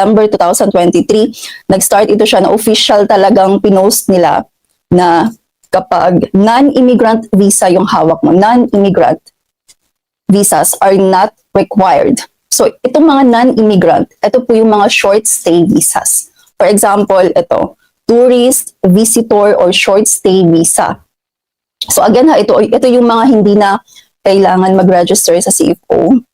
September 2023, nag-start ito siya na official talagang pinost nila na kapag non-immigrant visa yung hawak mo, non-immigrant visas are not required. So, itong mga non-immigrant, ito po yung mga short stay visas. For example, ito, tourist, visitor, or short stay visa. So again ha, ito yung mga hindi na kailangan mag-register sa CFO.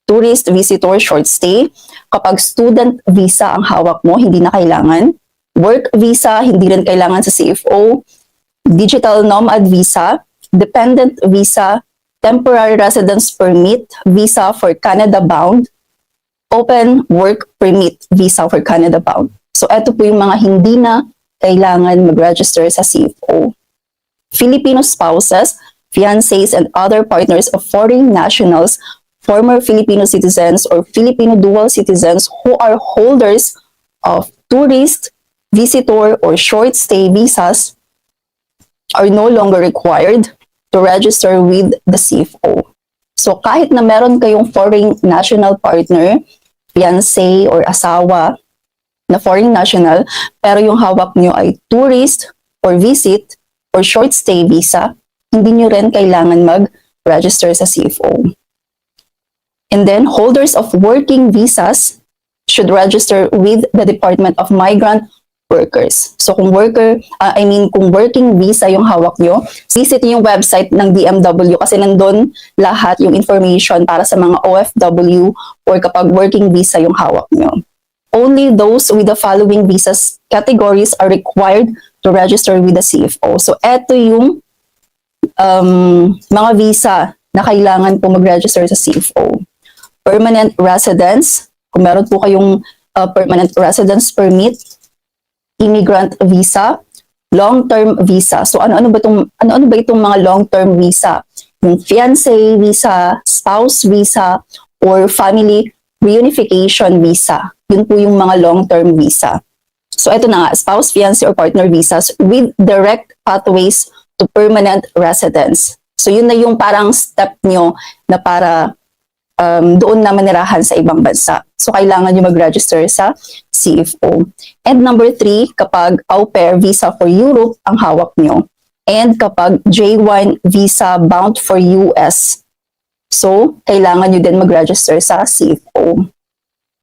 Tourist, visitor, short stay. Kapag student visa ang hawak mo, hindi na kailangan. Work visa, hindi rin kailangan sa CFO. Digital nomad visa, dependent visa, temporary residence permit, visa for Canada bound, open work permit, visa for Canada bound. So ito po yung mga hindi na kailangan mag-register sa CFO. Filipino spouses, fiancés, and other partners of foreign nationals, former Filipino citizens, or Filipino dual citizens who are holders of tourist, visitor, or short stay visas are no longer required to register with the CFO. So kahit na meron kayong foreign national partner, fiancé, or asawa na foreign national, pero yung hawak nyo ay tourist or visit or short stay visa, hindi nyo rin kailangan mag-register sa CFO. And then, holders of working visas should register with the Department of Migrant Workers. So kung kung working visa yung hawak nyo, visit yung website ng DMW kasi nandun lahat yung information para sa mga OFW or kapag working visa yung hawak nyo. Only those with the following visas categories are required to register with the CFO. So, eto yung mga visa na kailangan po mag-register sa CFO. Permanent residence, kung meron po kayong permanent residence permit, immigrant visa, long-term visa. So, ano ba itong mga long-term visa? Yung fiancé visa, spouse visa, or family reunification visa. Yun po yung mga long-term visa. So ito na nga, spouse, fiancé, or partner visas with direct pathways to permanent residence. So yun na yung parang step nyo na para doon na manirahan sa ibang bansa. So kailangan nyo mag-register sa CFO. And number 3, kapag au pair visa for Europe ang hawak nyo. And kapag J1 visa bound for US. So kailangan nyo din mag-register sa CFO.